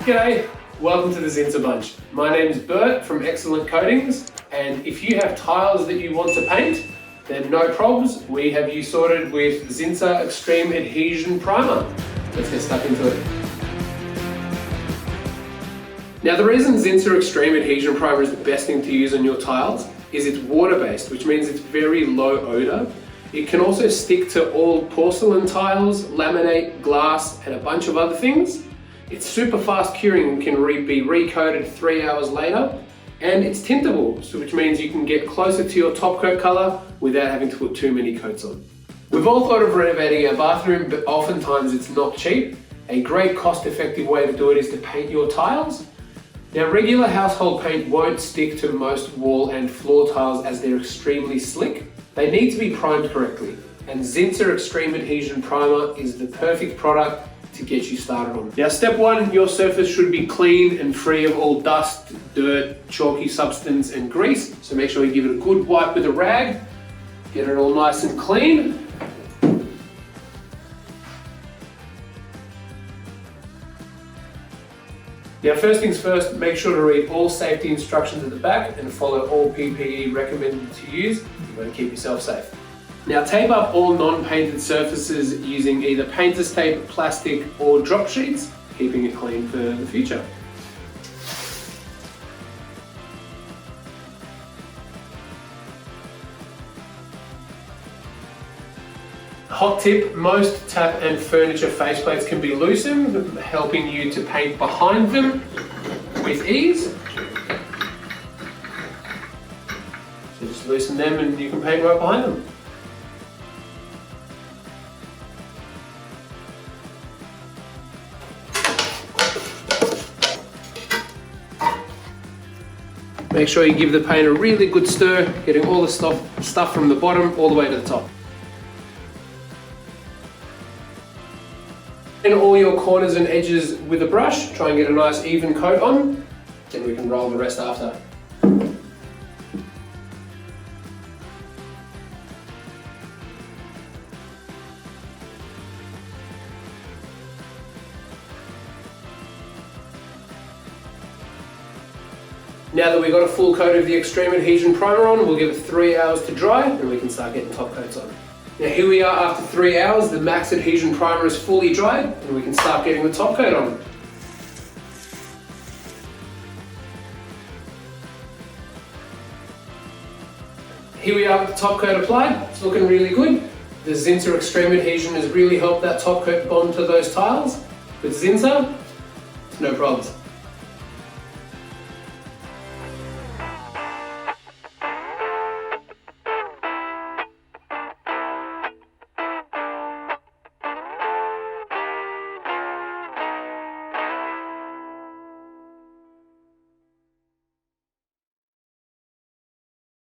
G'day, welcome to the Zinsser Bunch. My name's Bert from Excellent Coatings, and if you have tiles that you want to paint, then no probs, we have you sorted with Zinsser Extreme Adhesion Primer. Let's get stuck into it. Now the reason Zinsser Extreme Adhesion Primer is the best thing to use on your tiles is it's water-based, which means it's very low odor. It can also stick to all porcelain tiles, laminate, glass, and a bunch of other things. It's super fast curing and can be recoated 3 hours later. And it's tintable, which means you can get closer to your top coat color without having to put too many coats on. We've all thought of renovating our bathroom, but oftentimes it's not cheap. A great cost-effective way to do it is to paint your tiles. Now, regular household paint won't stick to most wall and floor tiles as they're extremely slick. They need to be primed correctly, and Zinsser Extreme Adhesion Primer is the perfect product to get you started on. Now, step one, your surface should be clean and free of all dust, dirt, chalky substance, and grease. So make sure you give it a good wipe with a rag, get it all nice and clean. Now, first things first, make sure to read all safety instructions at the back and follow all PPE recommended to use. You want to keep yourself safe. Now, tape up all non-painted surfaces using either painter's tape, plastic, or drop sheets, keeping it clean for the future. Hot tip, most tap and furniture faceplates can be loosened, helping you to paint behind them with ease. So just loosen them and you can paint right behind them. Make sure you give the paint a really good stir, getting all the stuff from the bottom all the way to the top. And all your corners and edges with a brush, try and get a nice even coat on, then we can roll the rest after. Now that we've got a full coat of the Extreme Adhesion Primer on, we'll give it 3 hours to dry and we can start getting top coats on. Now here we are after 3 hours, the Max Adhesion Primer is fully dried and we can start getting the top coat on. Here we are with the top coat applied, it's looking really good. The Zinsser Extreme Adhesion has really helped that top coat bond to those tiles. With Zinsser, no problems.